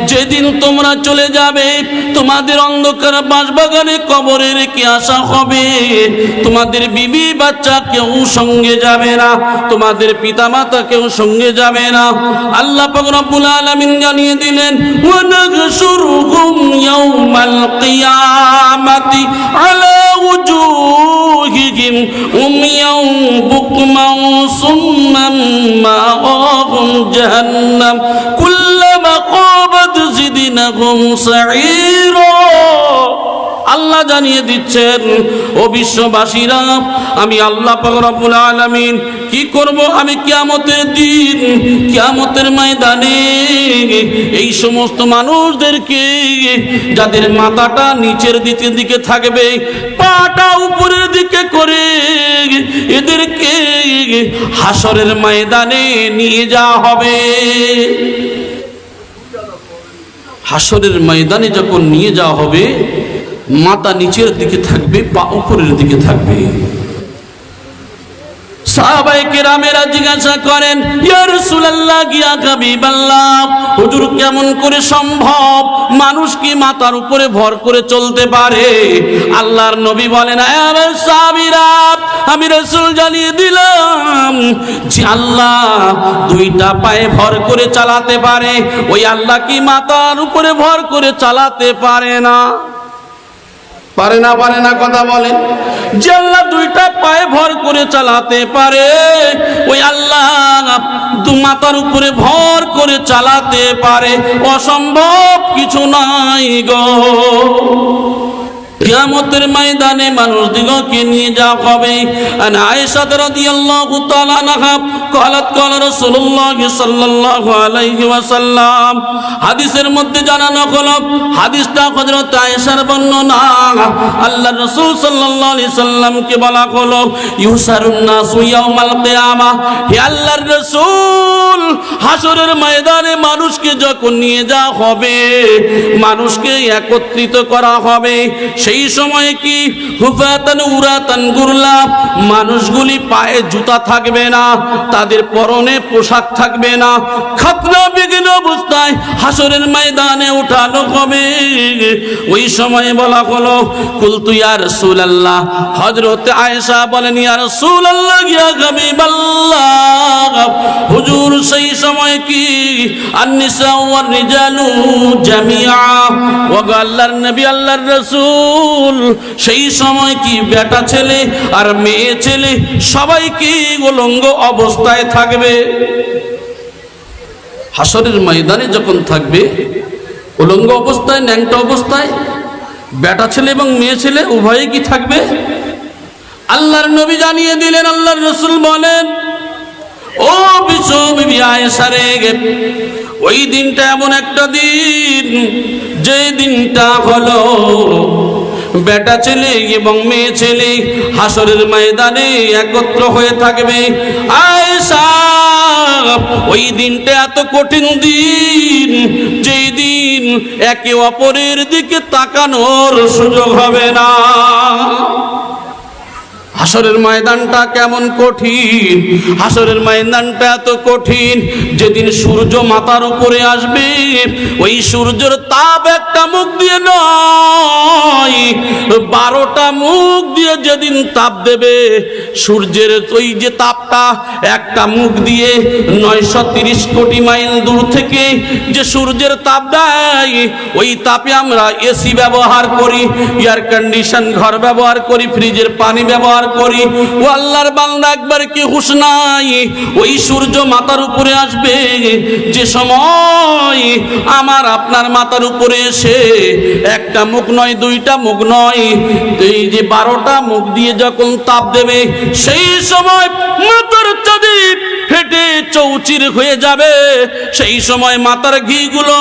যেদিন তোমরা চলে যাবে তোমাদের অন্ধকার বাসবাগানে কবরে রেখে আসা হবে। তোমাদের বিবি বাচ্চা কেউ সঙ্গে যাবে না, তোমাদের পিতামাতা কেউ সঙ্গে যাবে না। আল্লাহ পাক রব্বুল আলামিন জানিয়ে দিলেন ওয়া নাহশুরুহুম ইয়াউমাল কিয়ামাতি আলা উজুহিহিম উমিয়াও বুকমান সুম্মান মাআহুম জাহান্নাম কুল্লামা খাবাত জিদনাহুম সাঈরা। আল্লাহ জানিয়ে দিচ্ছেন ও বিশ্ববাসীরা, আমি আল্লাহ পাক রব্বুল আলামিন কি করব? আমি কিয়ামতের দিন, কিয়ামতের ময়দানে এই সমস্ত মানুষদেরকে যাদের মাথাটা নিচের দিকে থাকবে, পাটা উপরের দিকে করে, এদেরকে হাসরের ময়দানে নিয়ে যাওয়া হবে। হাসরের ময়দানে যখন নিয়ে যাওয়া হবে, মাথা নিচের দিকে থাকবে, পা উপরের দিকে থাকবে। সাহাবায়ে কেরামেরা জিজ্ঞাসা করেন, ইয়া রাসূলুল্লাহ, ইয়া হাবিবাল্লাহ, হুজুর কেমন করে সম্ভব মানুষ কি মাথার উপরে ভর করে চলতে পারে? আল্লাহর নবী বলেন, আরে সাহাবীরা, আমি রাসূল জানিয়ে দিলাম যে আল্লাহ দুইটা পায়ে ভর করে চালাতে পারে, ওই আল্লাহ কি মাথার উপরে ভর করে চালাতে পারে না? পারে না, পারে না, কথা বলেন। যে আল্লাহ দুইটা পায়ে ভর করে চালাতে পারে, ওই আল্লাহ মাথার উপরে ভর করে চালাতে পারে, অসম্ভব কিছু নাই গো। কিয়ামতের ময়দানে মানুষদিগকে নিয়ে যাওয়া হবে। আর আয়েশা রাদিয়াল্লাহু তাআলা আনহা قالت قال رسول الله صلى الله عليه وسلم, হাদিসের মধ্যে জানানো হলো, হাদিসটা হযরত আয়েশার বর্ণনা। আল্লাহর রাসূল সাল্লাল্লাহু আলাইহি সাল্লামকে বলা হলো, ইউসারুন নাসু ইয়াউমাল কিয়ামা, হে আল্লাহর রাসূল, হাসরের ময়দানে মানুষকে যখন নিয়ে যাওয়া হবে, মানুষকে একত্রিত করা হবে, সেই সময় কি হুফাতান উরাতান গুরলা, মানুষগুলি পায়ে জুতা থাকবে না, তাদের পরনে পোশাক থাকবে না, খাতনা বিঘ্ন অবস্থায় হাসরের ময়দানে উঠানো হবে। ওই সময় বলা হলো, কুলতু ইয়া রাসূলুল্লাহ, হযরত আয়েশা বলেন, ইয়া রাসূলুল্লাহ, ইয়া হাবিবাল্লাহ, হুজুর সেই সময় কি আন-নিসা ওয়ার রিজালু জামিআ, ওয়া আল্লাহর নবী, আল্লাহর রাসূল, সেই সময় কি বেটা ছেলে আর মেয়ে ছেলে সবাই কি উলঙ্গ অবস্থায় থাকবে? হাসরের ময়দানে যখন থাকবে উলঙ্গ অবস্থায়, ন্যাংটা অবস্থায়, বেটা ছেলে এবং মেয়ে ছেলে উভয়ই কি থাকবে? আল্লাহর নবী জানিয়ে দিলেন, আল্লাহর রাসূল বলেন, ও বিশ্ব বিবি আয়েশা রে, ওই দিনটা এমন একটা দিন, যে দিনটা হলো বেটা ছেলে এবং মেয়ে ছেলে হাসরের ময়দানে একত্র হয়ে থাকবে। আয়েশা, ওই দিনটা এত কঠিন দিন, যেই দিন একে অপরের দিকে তাকানোর সুযোগ হবে না। হাসরের ময়দানটা কেমন কঠিন, হাসরের ময়দানটা এত কঠিন, যেদিন সূর্য মাথার উপরে আসবে, ওই সূর্যের তাপ একটা মুখ দিয়ে নয়, 12টা মুখ দিয়ে যেদিন তাপ দেবে, সূর্যের ওই যে তাপটা একটা মুখ দিয়ে 930 কোটি মাইল দূর থেকে যে সূর্যের তাপ দেয়, ওই তাপে আমরা এসি ব্যবহার করি, এয়ার কন্ডিশন ঘর ব্যবহার করি, ফ্রিজের পানি ব্যবহার করি। ও আল্লাহর বান্দা, একবার কি হুঁশ নাই? ওই সূর্য মাথার উপরে আসবে, যে সময় আমার আপনার মাথার উপরে এসে একটা মুখ নয়, দুইটা মুখ নয়, এই যে 12টা মুখ দিয়ে যখন তাপ দেবে, সেই সময় মাথার চাঁদি ফেটে চৌচির হয়ে যাবে। সেই সময় মাথার ঘিগুলো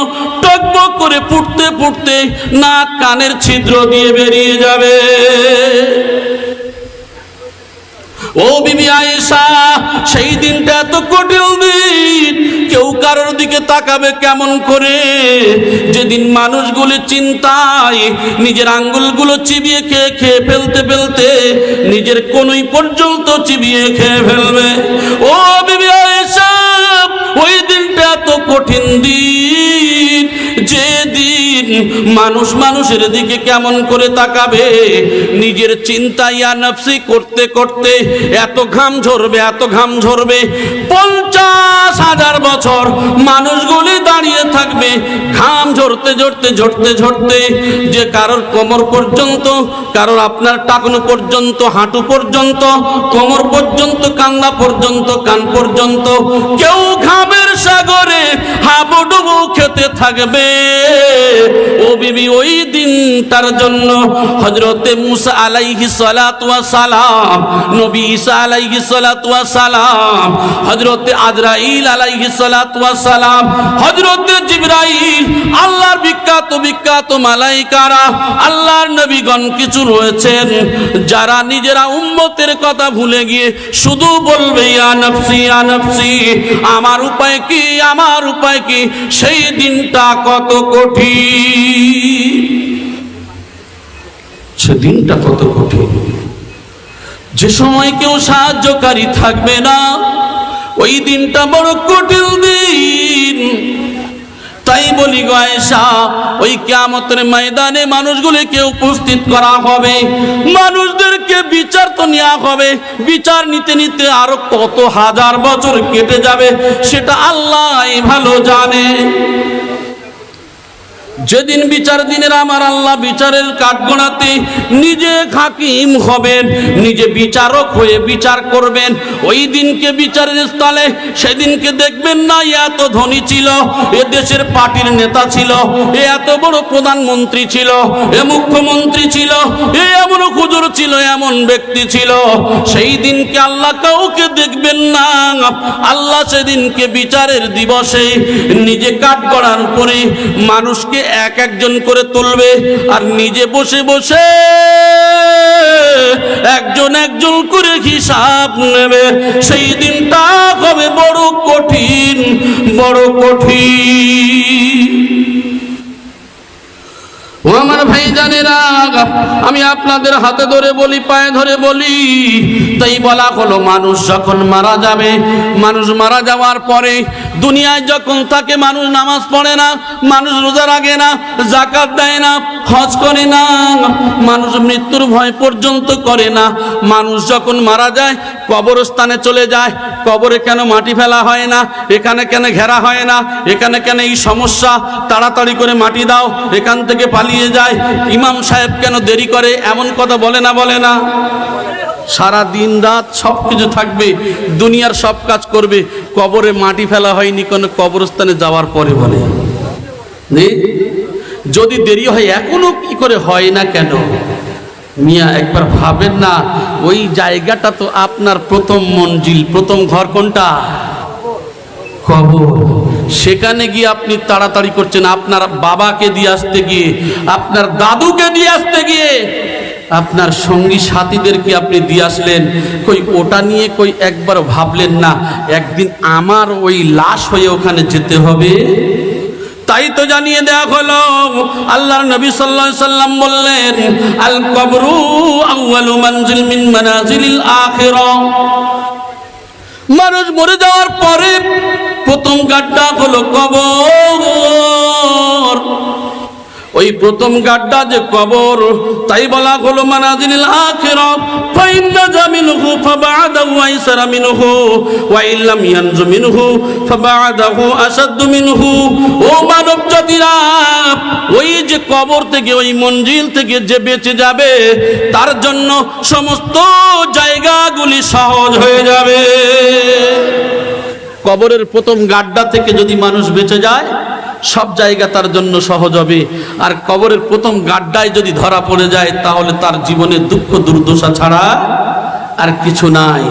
টকবক করে ফুটতে ফুটতে নাক কানের ছিদ্র দিয়ে বেরিয়ে যাবে। ও বিবি আয়েশা, সেই দিনটা এত কঠিন দিন, কেউ কারোর দিকে তাকাবে কেমন করে? যেদিন মানুষগুলো চিন্তায় নিজের আঙ্গুলগুলো চিবিয়ে খেয়ে খেয়ে ফেলতে ফেলতে নিজের কোনই পর্যন্ত চিবিয়ে খেয়ে ফেলবে। ও বিবি আয়েশা, ওই দিনটা এত কঠিন দিন, মানুষ মানুষের দিকে কেমন করে তাকাবে, নিজের চিন্তা ইয়া নফসি করতে করতে এত ঘাম ঝরবে, এত ঘাম ঝরবে, 50,000 বছর মানুষগুলি দাঁড়িয়ে থাকবে ঘাম ঝরতে ঝরতে ঝরতে ঝরতে, যে কারোর কোমর পর্যন্ত, কারোর আপনার টাকনু পর্যন্ত, হাঁটু পর্যন্ত, কোমর পর্যন্ত, কান্দা পর্যন্ত, কান পর্যন্ত, কেউ ঘামের সাগরে হাবুডুবু খেতে থাকবে। ও বিবি, ওই দিন তার জন্য হযরতে মুসা আলাইহিস সালাতু ওয়াস সালাম, নবী ঈসা আলাইহিস সালাতু ওয়াস সালাম, হযরতে আজরাইল আলাইহিস সালাতু ওয়াস সালাম, হযরতে জিবরাইল, আল্লাহর বিখ্যাত বিখ্যাত মালাইকারা, আল্লাহর নবীগণ কিছু রয়েছেন যারা নিজেরা উম্মতের কথা ভুলে গিয়ে শুধু বলবে ইয়া নফসি ইয়া নফসি, আমার উপায় কি, আমার উপায় কি। সেই দিনটা কত কঠিন, সেদিনটা কত কঠিন, যে সময় কেউ সাহায্যকারী থাকবে না, ওই দিনটা বড় কঠিন দিন। তাই বলি গো আয়েশা, ওই কিয়ামতের ময়দানে মানুষগুলিকে উপস্থিত করা হবে, মানুষদেরকে বিচার তো নেওয়া হবে, বিচার নিতে নিতে আরো কত হাজার বছর কেটে যাবে সেটা আল্লাহই ভালো জানে। যেদিন বিচার দিনের আমার আল্লাহ বিচারের কাঠগড়াতে নিজে হাকিম হবেন, নিজে বিচারক হয়ে বিচার করবেন, ওই দিনকে বিচারের স্থলে সেদিনকে দেখবেন না এত ধনী ছিল, এ দেশের পার্টির নেতা ছিল, এ এত বড় প্রধানমন্ত্রী ছিল, এ মুখ্যমন্ত্রী ছিল, এ এমন হুজুর ছিল, এমন ব্যক্তি ছিল। সেই দিনকে আল্লাহ কাউকে দেখবেন না। আল্লাহ সেদিনকে বিচারের দিবসে নিজে কাঠগড়ার উপরে মানুষকে এক একজন করে তুলবে, আর নিজে বসে বসে একজন একজন করে হিসাব নেবে। সেই দিনটা হবে বড় কঠিন, বড় কঠিন। ও আমার ভাই জানেরা, আমি আপনাদের হাতে ধরে বলি, পায়ে ধরে বলি, তাই বলা হলো মানুষ যখন মারা যাবে, মানুষ মারা যাওয়ার পরে দুনিয়ায় যখন থাকে, মানুষ নামাজ পড়ে না, মানুষ রোজা রাখে না, যাকাত দেয় না, হজ করে না, মানুষ মৃত্যুর ভয় পর্যন্ত করে না। মানুষ যখন মারা যায় কবরস্থানে চলে যায়, কবরে কেন মাটি ফেলা হয় না, এখানে কেন ঘেরা হয় না, এখানে কেন এই সমস্যা, তাড়াতাড়ি করে মাটি দাও, এখান থেকে পালিয়ে যায়, ইমাম সাহেব কেন দেরি করে, এমন কথা বলে না, বলে না? সারা দিন রাত সব কিছু থাকবে, দুনিয়ার সব কাজ করবে, কবরে মাটি ফেলা হয়নি কোন কবরস্থানে যাওয়ার পরে বলে। যদি দেরি হয় এখনো কি করে হয় না কেন? মিয়া একবার ভাবেন না, ওই জায়গাটা তো আপনার প্রথম মঞ্জিল, প্রথম ঘর কোনটা? কবর। সেখানে গিয়ে আপনি তাড়াতাড়ি করছেন, আপনার বাবাকে দিয়ে আসতে গিয়ে, আপনার দাদুকে দিয়ে আসতে গিয়ে, আপনার সঙ্গী সাথীদেরকে আপনি দিয়ে আসলেন, কই ওটা নিয়ে কই একবার ভাবলেন না একদিন আমার ওই লাশ হয়ে ওখানে যেতে হবে? তাই তো জানিয়ে দেয়া হলো, আল্লাহর নবী সাল্লাল্লাহু আলাইহি সাল্লাম বললেন, আল কবরু আউয়ালু মানজিল মিন মানাজিলিল আখিরাহ। মানুষ মরে যাওয়ার পরে প্রথম গাড্ডা হলো কবর। ওই প্রথম গাড্ডা যে কবর, তাই বলা হলো মানাজিলিল আখিরাহ। ফাইন্না জামিনহু ফাবাদাহু আইসারা মিনহু ওয়া ইল্লাম ইয়ানজু মিনহু ফাবাদাহু আসাদ্দু মিনহু। ও মানব জাতিরা, ওই যে কবর থেকে, ওই মঞ্জিল থেকে যে বেঁচে যাবে, তার জন্য সমস্ত জায়গাগুলি সহজ হয়ে যাবে। কবরের প্রথম গাড্ডা থেকে যদি মানুষ বেঁচে যায়, সব জায়গা তার জন্য সহজ হবে। আর কবরের প্রথম গাড্ডায় যদি ধরা পড়ে যায়, তাহলে তার জীবনে দুঃখ দুর্দশা ছাড়া আর কিছু নাই।